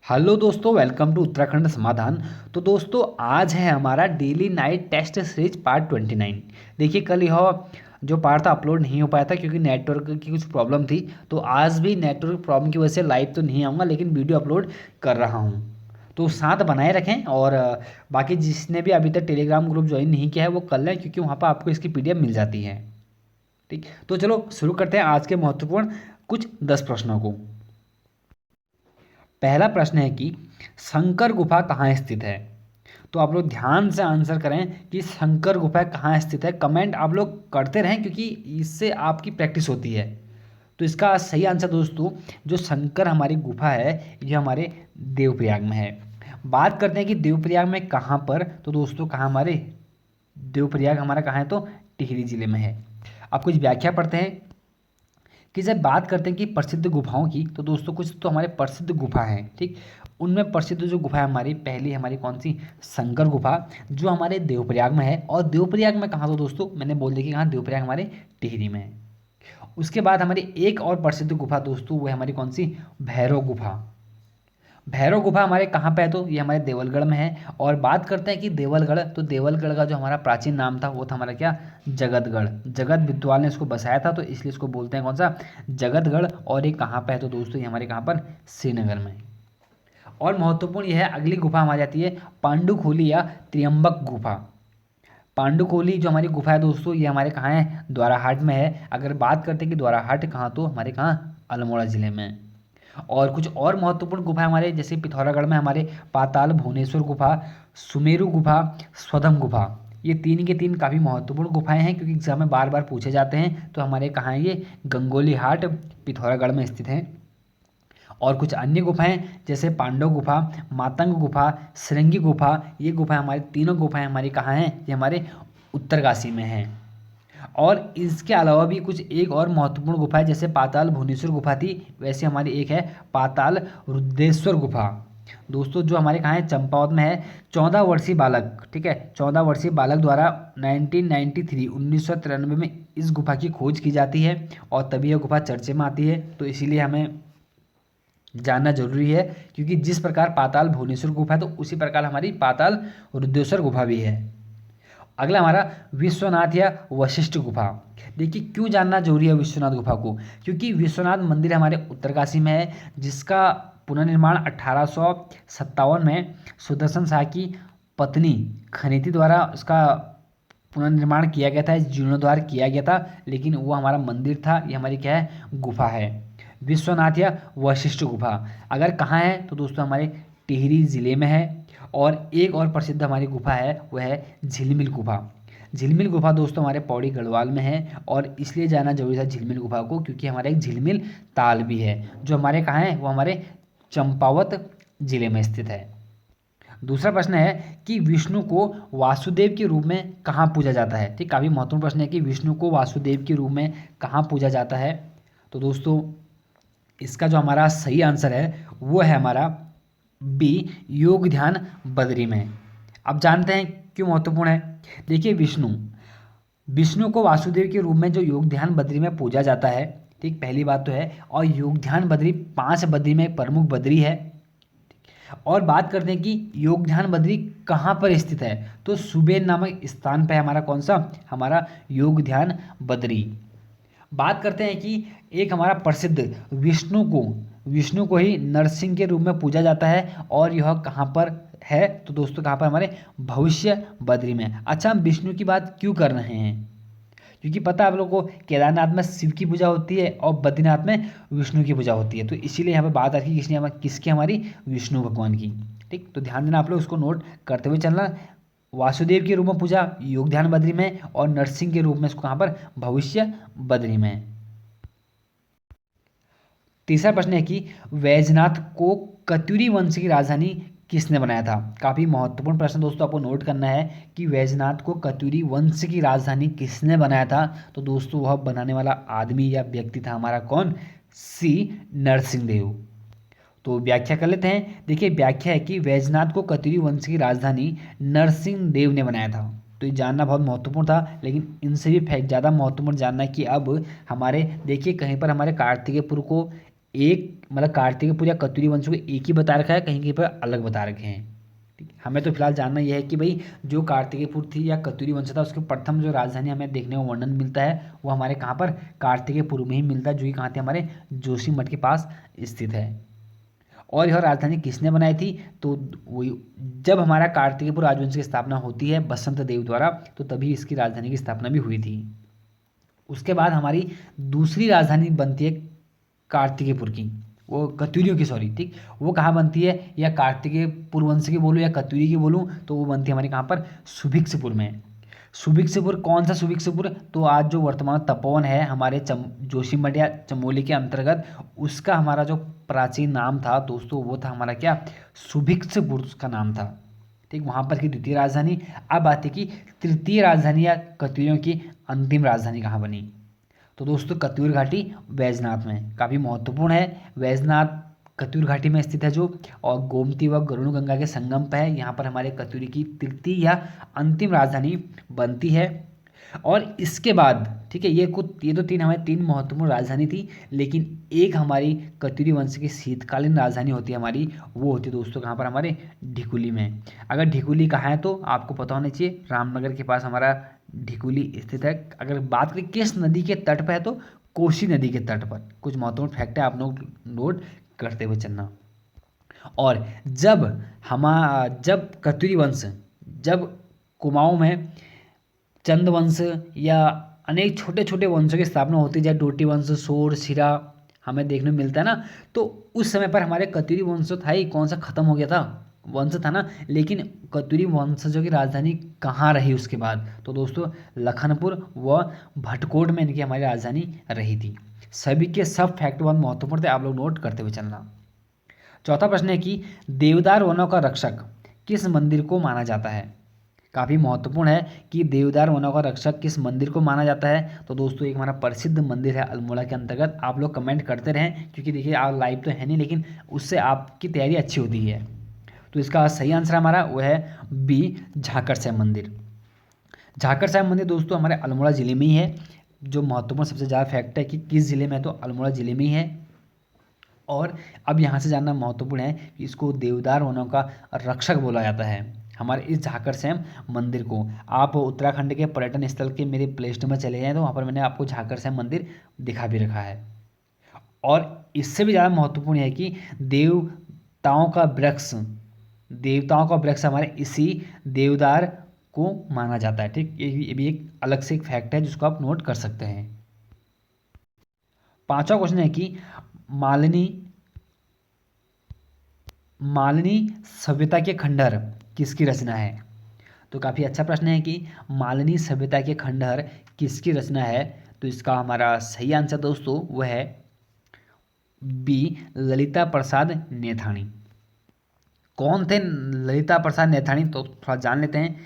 Hello दोस्तों, welcome to Uttarakhand समाधान। तो दोस्तों, आज है हमारा daily night test series part 29। देखिए, कल यह जो पार्ट था अपलोड नहीं हो पाया था क्योंकि नेटवर्क की कुछ प्रॉब्लम थी। तो आज भी नेटवर्क प्रॉब्लम की वजह से लाइव तो नहीं आऊँगा, लेकिन वीडियो अपलोड कर रहा हूँ। तो साथ बनाए रखें और बाकी जिसने भी अभी तक टेलीग्राम ग्रुप ज्वाइन नहीं किया है वो कर लें, क्योंकि वहाँ पर आपको इसकी PDF मिल जाती है। ठीक, तो चलो शुरू करते हैं आज के महत्वपूर्ण कुछ 10 प्रश्नों को। पहला प्रश्न है कि शंकर गुफा कहाँ स्थित है। तो आप लोग ध्यान से आंसर करें कि शंकर गुफा कहाँ स्थित है। कमेंट आप लोग करते रहें क्योंकि इससे आपकी प्रैक्टिस होती है। तो इसका सही आंसर दोस्तों, जो शंकर हमारी गुफा है ये हमारे देवप्रयाग में है। बात करते हैं कि देवप्रयाग में कहाँ पर, तो दोस्तों कहाँ हमारे देवप्रयाग हमारा कहाँ है, तो टिहरी जिले में है। अब कुछ व्याख्या पढ़ते हैं कि जब बात करते हैं कि प्रसिद्ध गुफाओं की, तो दोस्तों कुछ तो हमारे प्रसिद्ध गुफा हैं। ठीक, उनमें प्रसिद्ध जो गुफा है हमारी, पहली हमारी कौन सी, शंकर गुफा, जो हमारे देवप्रयाग में है। और देवप्रयाग में कहाँ, तो दोस्तों मैंने बोल दिया कि कहाँ, देवप्रयाग हमारे टिहरी में है। उसके बाद हमारी एक और प्रसिद्ध गुफा दोस्तों, वो है हमारी कौन सी, भैरव गुफा। भैरव गुफा हमारे कहाँ पे है, तो ये हमारे देवलगढ़ में है। और बात करते हैं कि देवलगढ़, तो देवलगढ़ का जो हमारा प्राचीन नाम था वो था हमारा क्या, जगतगढ़। जगत विद्वान ने इसको बसाया था, तो इसलिए इसको बोलते हैं कौन सा, जगतगढ़। और ये कहाँ पे है, तो दोस्तों ये हमारे कहाँ पर, श्रीनगर में। और महत्वपूर्ण यह है, अगली गुफा हमारी आती है पांडुखोली या त्र्यंबक गुफा। पांडुखोली जो हमारी गुफा है दोस्तों, ये हमारे कहाँ है, द्वाराहाट में है। अगर बात करते हैं कि द्वाराहाट कहाँ, तो हमारे कहाँ, अल्मोड़ा जिले में है। और कुछ और महत्वपूर्ण गुफा हमारे, जैसे पिथौरागढ़ में हमारे पाताल भुवनेश्वर गुफा, सुमेरु गुफा, स्वधम गुफा। ये तीन के तीन काफ़ी महत्वपूर्ण गुफाएं हैं क्योंकि एग्जाम में बार बार पूछे जाते हैं। तो हमारे कहाँ है ये, गंगोली हाट पिथौरागढ़ में स्थित हैं। और कुछ अन्य गुफाएं जैसे पांडव गुफा, मातंग गुफा, श्रृंगी गुफा, ये गुफाएं हमारी, तीनों गुफाएं हमारी कहाँ हैं, ये हमारे उत्तरकाशी में हैं। और इसके अलावा भी कुछ एक और महत्वपूर्ण गुफा है, जैसे पाताल भुवनेश्वर गुफा थी, वैसे हमारी एक है पाताल रुद्रेश्वर गुफा। दोस्तों जो हमारे कहाँ है, चंपावत में है। 14 वर्षीय बालक, ठीक है, 14 वर्षीय बालक द्वारा 1993 में इस गुफा की खोज की जाती है और तभी यह गुफा चर्चे में आती है। तो इसीलिए हमें जानना जरूरी है, क्योंकि जिस प्रकार पाताल भुवनेश्वर गुफा है तो उसी प्रकार हमारी पाताल रुद्रेश्वर गुफा भी है। अगला हमारा विश्वनाथ या वशिष्ठ गुफा। देखिए क्यों जानना जरूरी है विश्वनाथ गुफा को, क्योंकि विश्वनाथ मंदिर हमारे उत्तरकाशी में है, जिसका पुनर्निर्माण 1857 में सुदर्शन शाह की पत्नी खनीति द्वारा उसका पुनर्निर्माण किया गया था, जीर्णोद्धार किया गया था। लेकिन वो हमारा मंदिर था, ये हमारी क्या है, गुफा है, विश्वनाथ या वशिष्ठ गुफा। अगर कहाँ है, तो दोस्तों हमारे टिहरी जिले में है। और एक और प्रसिद्ध हमारी गुफा है, वह है झिलमिल गुफा। झिलमिल गुफा दोस्तों हमारे पौड़ी गढ़वाल में है, और इसलिए जाना जरूरी था झिलमिल गुफा को क्योंकि हमारा एक झिलमिल ताल भी है, जो हमारे कहाँ है, वो हमारे चंपावत जिले में स्थित है। दूसरा प्रश्न है कि विष्णु को वासुदेव के रूप में कहाँ पूजा जाता है। ठीक, काफ़ी महत्वपूर्ण प्रश्न है कि विष्णु को वासुदेव के रूप में कहाँ पूजा जाता है। तो दोस्तों इसका जो हमारा सही आंसर है वो है हमारा बी, योग ध्यान बद्री में। अब जानते हैं क्यों महत्वपूर्ण है। देखिए विष्णु विष्णु को वासुदेव के रूप में जो योग ध्यान बद्री में पूजा जाता है, ठीक, पहली बात तो है। और योग ध्यान बद्री 5 बद्री में एक प्रमुख बद्री है। और बात करते हैं कि योग ध्यान बद्री कहाँ पर स्थित है, तो सुबेर नामक स्थान पर है हमारा कौन सा, हमारा योग ध्यान बद्री। बात करते हैं कि एक हमारा प्रसिद्ध विष्णु को ही नरसिंह के रूप में पूजा जाता है, और यह कहाँ पर है, तो दोस्तों कहाँ पर, हमारे भविष्य बद्री में। अच्छा, हम विष्णु की बात क्यों कर रहे हैं, क्योंकि पता है आप लोगों को केदारनाथ में शिव की पूजा होती है और बद्रीनाथ में विष्णु की पूजा होती है। तो इसीलिए यहाँ पर बात रखी किसकी, हमारी विष्णु भगवान की। ठीक, तो ध्यान देना आप लोग, उसको नोट करते हुए चलना। वासुदेव के रूप में पूजा योग ध्यान बद्री में, और नरसिंह के रूप में इसको कहाँ पर, भविष्य बद्री में। तीसरा प्रश्न है कि वैजनाथ को कत्यूरी वंश की राजधानी किसने बनाया था। काफ़ी महत्वपूर्ण प्रश्न दोस्तों, आपको नोट करना है कि वैजनाथ को कत्यूरी वंश की राजधानी किसने बनाया था। तो दोस्तों वह बनाने वाला आदमी या व्यक्ति था हमारा कौन, सी नरसिंह देव। तो व्याख्या कर लेते हैं। देखिए व्याख्या है कि वैजनाथ को कत्यूरी वंश की राजधानी नरसिंह देव ने बनाया था। तो ये जानना बहुत महत्वपूर्ण था, लेकिन इनसे भी फैक्ट ज़्यादा महत्वपूर्ण जानना है कि अब हमारे देखिए कहीं पर हमारे कार्तिकेयपुर को एक मतलब कार्तिकेयपुर या कत्यूरी वंश को एक ही बता रखा है, कहीं कहीं पर अलग बता रखे हैं। ठीक है, हमें तो फिलहाल जानना यह है कि भाई जो कार्तिकेयपुर थी या कत्यूरी वंश था उसके प्रथम जो राजधानी हमें देखने को वर्णन मिलता है वो हमारे कहाँ पर कार्तिकेयपुर में ही मिलता है, जो कि कहाँ थे हमारे जोशीमठ के पास स्थित है। और यह राजधानी किसने बनाई थी, तो वही जब हमारा कार्तिकेयपुर राजवंश की स्थापना होती है बसंत देव द्वारा, तो तभी इसकी राजधानी की स्थापना भी हुई थी। उसके बाद हमारी दूसरी राजधानी बनती है कार्तिकेयपुर की, वो कत्यूरियों की, सॉरी, ठीक, वो कहाँ बनती है, या कार्तिकेयपुर वंश की बोलूँ या कत्यूरी की बोलूँ, तो वो बनती है हमारे कहाँ पर, सुभिक्षपुर में। सुभिक्षपुर कौन सा सुभिक्षपुर, तो आज जो वर्तमान तपोवन है हमारे जोशीमठ या चमोली के अंतर्गत, उसका हमारा जो प्राचीन नाम था दोस्तों वो था हमारा क्या, सुभिक्षपुर उसका नाम था। ठीक, वहाँ पर की द्वितीय राजधानी। अब आती कि तृतीय राजधानी या कत्यूरियों की अंतिम राजधानी कहाँ बनी, तो दोस्तों कत्यूर घाटी वैजनाथ में, काफ़ी महत्वपूर्ण है। वैजनाथ कत्यूर घाटी में स्थित है जो, और गोमती व गरुड़ गंगा के संगम पर है। यहाँ पर हमारे कत्यूरी की तृतीय या अंतिम राजधानी बनती है। और इसके बाद, ठीक है, ये तो तीन हमारी तीन महत्वपूर्ण राजधानी थी, लेकिन एक हमारी कत्यूरी वंश की शीतकालीन राजधानी होती है हमारी, वो होती है दोस्तों कहाँ पर, हमारे ढिकुली में। अगर ढिकुली कहाँ है तो आपको पता होना चाहिए, रामनगर के पास हमारा ढिकुली स्थित है। अगर बात करें किस नदी के तट पर है तो कोसी नदी के तट पर। कुछ महत्वपूर्ण फैक्ट है, आप लोग नोट करते हुए चलना। और जब कत्यूरी वंश, जब कुमाऊं में चंद वंश या अनेक छोटे छोटे वंशों की स्थापना होती है, जैसे डोटी वंश, सोर, सिरा हमें देखने को मिलता है ना, तो उस समय पर हमारे कत्यूरी वंश तो था ही, कौन सा खत्म हो गया था, वंश था ना, लेकिन कत्यूरी वंशजों की राजधानी कहाँ रही उसके बाद, तो दोस्तों लखनपुर व भटकोट में इनकी हमारी राजधानी रही थी। सभी के सब फैक्ट बहुत महत्वपूर्ण थे, आप लोग नोट करते हुए चलना। चौथा प्रश्न है कि देवदार वनों का रक्षक किस मंदिर को माना जाता है। काफ़ी महत्वपूर्ण है कि देवदार वनों का रक्षक किस मंदिर को माना जाता है, तो दोस्तों एक हमारा प्रसिद्ध मंदिर है अल्मोड़ा के अंतर्गत। आप लोग कमेंट करते रहें, क्योंकि देखिए आप लाइव तो है नहीं, लेकिन उससे आपकी तैयारी अच्छी होती है। तो इसका सही आंसर हमारा वो है बी, झाकर साहिब मंदिर। झाकर साहिब मंदिर दोस्तों हमारे अल्मोड़ा ज़िले में ही है। जो महत्वपूर्ण सबसे ज़्यादा फैक्ट है कि किस ज़िले में है, तो अल्मोड़ा ज़िले में ही है। और अब यहाँ से जानना महत्वपूर्ण है कि इसको देवदार वनों का रक्षक बोला जाता है, हमारे इस झाकर सैम मंदिर को। आप उत्तराखंड के पर्यटन स्थल के मेरे प्ले स्टोर में चले जाएँ तो वहाँ पर मैंने आपको झाकर सैम मंदिर दिखा भी रखा है। और इससे भी ज़्यादा महत्वपूर्ण है कि देवताओं का वृक्ष हमारे इसी देवदार को माना जाता है। ठीक, ये भी एक अलग से एक फैक्ट है जिसको आप नोट कर सकते हैं। पांचवा क्वेश्चन है कि मालिनी मालिनी सभ्यता के खंडहर किसकी रचना है। तो काफ़ी अच्छा प्रश्न है कि मालिनी सभ्यता के खंडहर किसकी रचना है, तो इसका हमारा सही आंसर दोस्तों वह है बी, ललिता प्रसाद नेथानी। कौन थे ललिता प्रसाद नेथानी, तो थोड़ा जान लेते हैं।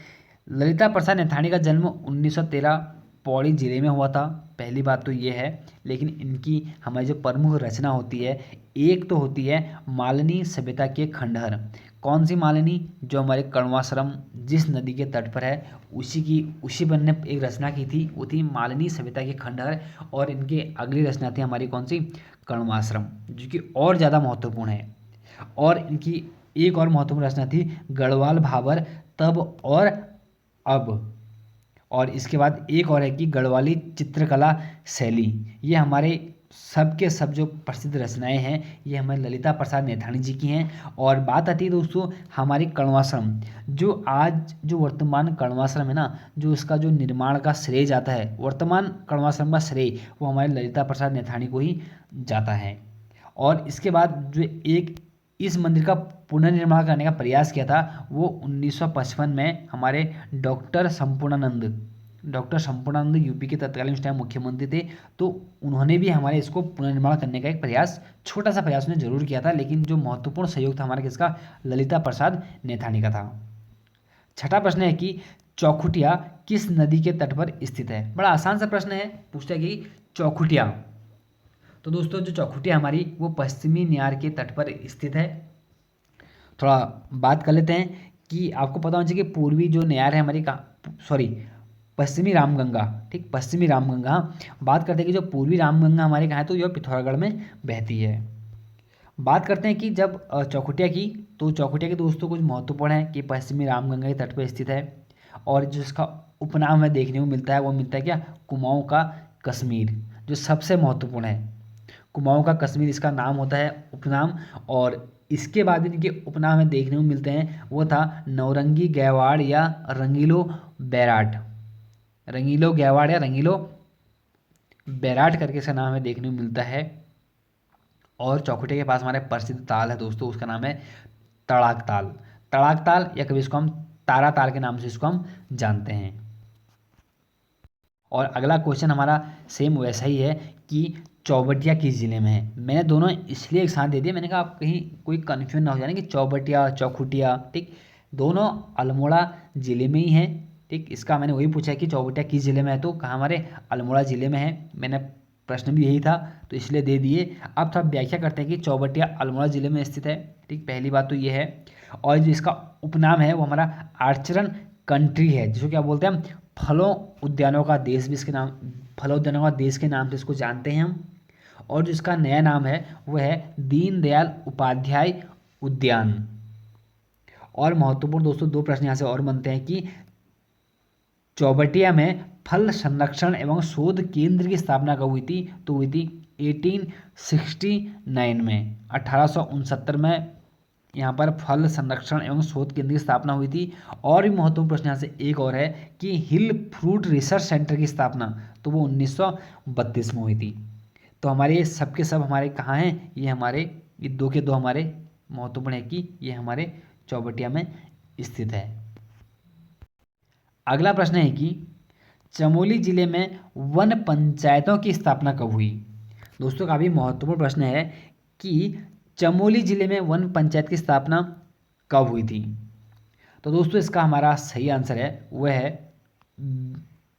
ललिता प्रसाद नेथानी का जन्म 1913 पौड़ी जिले में हुआ था, पहली बात तो ये है। लेकिन इनकी हमारी जो प्रमुख रचना होती है, एक तो होती है मालिनी सभ्यता के खंडहर। कौन सी मालिनी, जो हमारे कण्वाश्रम जिस नदी के तट पर है उसी पर ने एक रचना की थी, वो थी मालिनी सभ्यता के खंडहर। और इनकी अगली रचना थी हमारी कौन सी, कण्वाश्रम, जो कि और ज़्यादा महत्वपूर्ण है। और इनकी एक और महत्वपूर्ण रचना थी गढ़वाल भाबर तब और अब। और इसके बाद एक और है कि गढ़वाली चित्रकला शैली। ये हमारे सब के सब जो प्रसिद्ध रचनाएं हैं ये हमारे ललिता प्रसाद नेथानी जी की हैं। और बात आती है दोस्तों हमारी कण्वाश्रम, जो वर्तमान कण्वाश्रम है ना, जो इसका जो निर्माण का श्रेय जाता है, वर्तमान कण्वाश्रम का श्रेय वो हमारे ललिता प्रसाद नेथानी को ही जाता है। और इसके बाद जो एक इस मंदिर का पुनर्निर्माण करने का प्रयास किया था वो 1955 में हमारे डॉक्टर संपूर्णानंद यूपी के तत्कालीन उस टाइम मुख्यमंत्री थे। तो उन्होंने भी हमारे इसको पुनर्निर्माण करने का एक प्रयास, छोटा सा प्रयास उन्होंने जरूर किया था, लेकिन जो महत्वपूर्ण सहयोग था हमारा किसका, ललिता प्रसाद नेथानी का था। छठा प्रश्न है कि चौखुटिया किस नदी के तट पर स्थित है। बड़ा आसान सा प्रश्न है, पूछता है कि चौखुटिया, तो दोस्तों जो चौखुटिया हमारी वो पश्चिमी न्यार के तट पर स्थित है। थोड़ा बात कर लेते हैं कि आपको पता होना चाहिए कि पूर्वी जो न्यार है हमारी पश्चिमी रामगंगा, पश्चिमी रामगंगा। बात करते हैं कि जो पूर्वी रामगंगा हमारे कहाँ है, तो यह पिथौरागढ़ में बहती है। बात करते हैं कि जब चौखुटिया की, तो चौखुटिया के दोस्तों कुछ महत्वपूर्ण है कि पश्चिमी रामगंगा के तट पर स्थित है, और जो इसका उपनाम है देखने को मिलता है वो मिलता है क्या, कुमाऊं का कश्मीर, जो सबसे महत्वपूर्ण है। कुमाऊं का कश्मीर इसका नाम होता है, उपनाम। और इसके बाद इनके उपनाम में देखने को मिलते हैं वो था नौरंगी गैवाड़ या रंगीलो बैराट, रंगीलो गैवाड़ या रंगीलो बैराट करके इसका नाम है देखने को मिलता है। और चौखुटे के पास हमारे प्रसिद्ध ताल है दोस्तों, उसका नाम है तड़ाक ताल, तड़ाक ताल, या कभी इसको हम तारा ताल के नाम से इसको हम जानते हैं। और अगला क्वेश्चन हमारा सेम वैसा ही है कि चौबटिया किस जिले में है। मैंने दोनों इसलिए एक साथ दे दिए, मैंने कहा आप कहीं कोई कन्फ्यूजन ना हो जाए कि चौबटिया चौखुटिया, ठीक, दोनों अल्मोड़ा जिले में ही है। ठीक, इसका मैंने वही पूछा है कि चौबटिया किस जिले में है, तो कहाँ हमारे अल्मोड़ा जिले में है। मैंने प्रश्न भी यही था तो इसलिए दे दिए। अब थोड़ा व्याख्या करते हैं कि चौबटिया अल्मोड़ा जिले में स्थित है। ठीक, पहली बात तो ये है। और जो इसका उपनाम है वो हमारा आर्चरन कंट्री है, जिसको क्या बोलते हैं हम, फलों उद्यानों का देश भी इसके नाम, फलों उद्यानों का देश के नाम से इसको जानते हैं हम। और जो इसका नया नाम है वो है दीनदयाल उपाध्याय उद्यान। और महत्वपूर्ण दोस्तों दो प्रश्न यहाँ से और बनते हैं कि चौबटिया में फल संरक्षण एवं शोध केंद्र की स्थापना कब हुई थी, तो हुई थी 1869 में, 1869 में यहाँ पर फल संरक्षण एवं शोध केंद्र की स्थापना हुई थी। और भी महत्वपूर्ण प्रश्न यहाँ से एक और है कि हिल फ्रूट रिसर्च सेंटर की स्थापना, तो वो 1932 में हुई थी। तो हमारे ये सब के सब हमारे कहाँ हैं, ये हमारे ये दो के दो हमारे महत्वपूर्ण है कि ये हमारे चौबटिया में स्थित है। अगला प्रश्न है कि चमोली जिले में वन पंचायतों की स्थापना कब हुई। दोस्तों काफ़ी महत्वपूर्ण प्रश्न है कि चमोली जिले में वन पंचायत की स्थापना कब हुई थी। तो दोस्तों इसका हमारा सही आंसर है वह है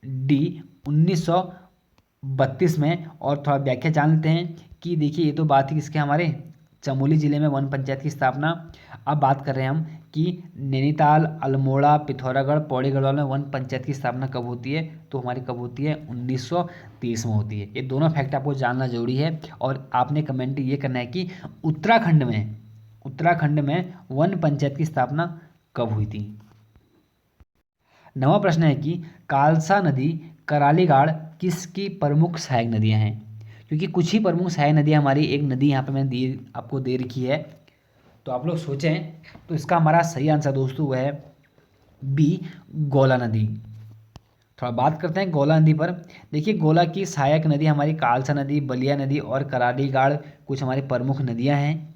डी 1932 में। और थोड़ा व्याख्या जान लेते हैं कि देखिए ये तो बात थी किसके, हमारे चमोली जिले में वन पंचायत की स्थापना। अब बात कर रहे हैं हम कि नैनीताल, अल्मोड़ा, पिथौरागढ़, पौड़ी गढ़वाल में वन पंचायत की स्थापना कब होती है, तो हमारी कब होती है 1930 में होती है। ये दोनों फैक्ट आपको जानना जरूरी है। और आपने कमेंट ये करना है कि उत्तराखंड में वन पंचायत की स्थापना कब हुई थी। नवा प्रश्न है कि कालसा नदी, कराली घाट किसकी प्रमुख सहायक नदियां हैं। क्योंकि कुछ ही प्रमुख सहायक नदियां हमारी, एक नदी यहाँ पे मैंने आपको दे रखी है, तो आप लोग सोचें तो इसका हमारा सही आंसर दोस्तों वह है बी, गोला नदी। थोड़ा बात करते हैं गोला नदी पर। देखिए गोला की सहायक नदी हमारी कालसा नदी, बलिया नदी और कराली घाट कुछ हमारी प्रमुख नदियां हैं।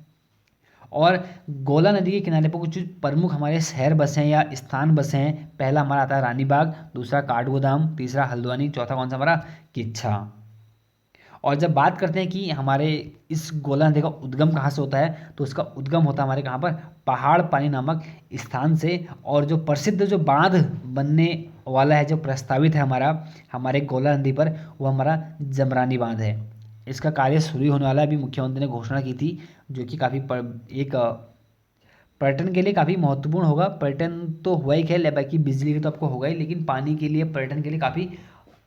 और गोला नदी के किनारे पर कुछ प्रमुख हमारे शहर बसे हैं या स्थान बसे हैं। पहला हमारा आता है रानीबाग, दूसरा काठगोदाम, तीसरा हल्द्वानी, चौथा कौन सा हमारा, किच्छा। और जब बात करते हैं कि हमारे इस गोला नदी का उद्गम कहाँ से होता है, तो उसका उद्गम होता है हमारे कहाँ पर, पहाड़ पानी नामक स्थान से। और जो प्रसिद्ध जो बांध बनने वाला है, जो प्रस्तावित है हमारा हमारे गोला नदी पर, वो हमारा जमरानी बांध है। इसका कार्य शुरू होने वाला है, अभी मुख्यमंत्री ने घोषणा की थी, जो कि काफ़ी एक पर्यटन के लिए काफ़ी महत्वपूर्ण होगा। पर्यटन तो हुआ ही खेल, बाकी बिजली का तो आपको होगा ही, लेकिन पानी के लिए पर्यटन के लिए काफ़ी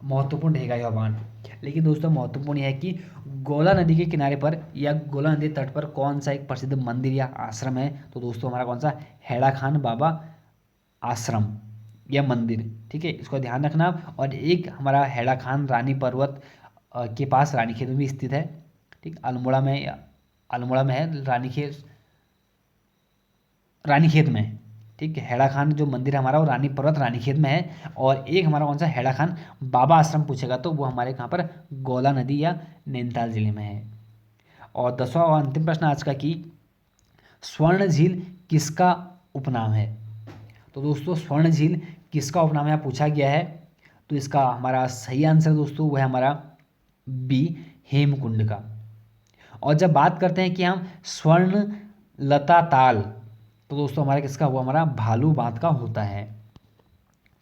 महत्वपूर्ण रहेगा यह बांध। लेकिन दोस्तों महत्वपूर्ण यह है कि गोला नदी के किनारे पर या गोला नदी तट पर कौन सा एक प्रसिद्ध मंदिर या आश्रम है, तो दोस्तों हमारा कौन सा, हैड़ा खान बाबा आश्रम या मंदिर। ठीक है, इसको ध्यान रखना। और एक हमारा हैड़ा खान रानी पर्वत के पास रानीखेत में भी स्थित है। ठीक, अल्मोड़ा में है रानीखेत में। ठीक है, हैड़ा खान जो मंदिर हमारा वो रानी पर्वत रानीखेत में है। और एक हमारा कौन सा, हैड़ा खान बाबा आश्रम पूछेगा तो वो हमारे कहाँ पर, गोला नदी या नैनीताल जिले में है। और 10वां और अंतिम प्रश्न आज का कि स्वर्ण झील किसका उपनाम है। तो दोस्तों स्वर्ण झील किसका उपनाम है पूछा गया है, तो इसका हमारा सही आंसर दोस्तों वो है हमारा बी, हेमकुंड का। और जब बात करते हैं कि हम स्वर्ण लता ताल, तो दोस्तों हमारा किसका हुआ, हमारा भालू बांध का होता है।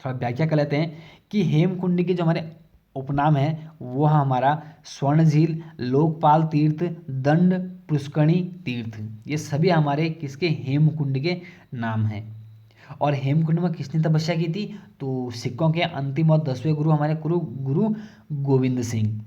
थोड़ा व्याख्या कर लेते हैं कि हेमकुंड के जो हमारे उपनाम है वो हमारा स्वर्ण झील, लोकपाल तीर्थ, दंड पुष्करणी तीर्थ, ये सभी हमारे किसके, हेमकुंड के नाम हैं। और हेमकुंड में किसने तपस्या की थी, तो सिखों के अंतिम और 10वें गुरु हमारे गुरु गोविंद सिंह।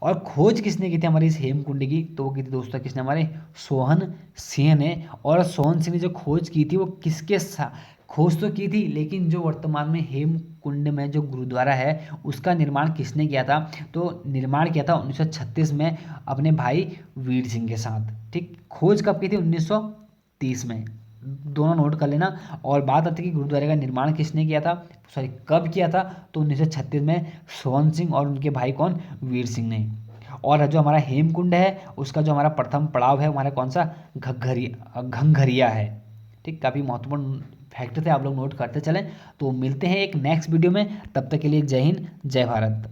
और खोज किसने की थी हमारी इस हेमकुंड की, तो वो की थी दोस्तों किसने, हमारे सोहन सिंह ने। और सोहन सिंह ने जो खोज की थी वो किसके साथ खोज तो की थी, लेकिन जो वर्तमान में हेमकुंड में जो गुरुद्वारा है उसका निर्माण किसने किया था, तो निर्माण किया था 1936 में अपने भाई वीर सिंह के साथ। ठीक, खोज कब की थी, 1930 में, दोनों नोट कर लेना। और बात आती है कि गुरुद्वारे का निर्माण किसने किया था, सॉरी कब किया था, तो 1936 में सोहन सिंह और उनके भाई कौन, वीर सिंह ने। और जो हमारा हेमकुंड है उसका जो हमारा प्रथम पड़ाव है हमारा कौन सा, घंघरिया है। ठीक, काफ़ी महत्वपूर्ण फैक्ट थे, आप लोग नोट करते चलें। तो मिलते हैं एक नेक्स्ट वीडियो में, तब तक के लिए जय हिंद जय भारत।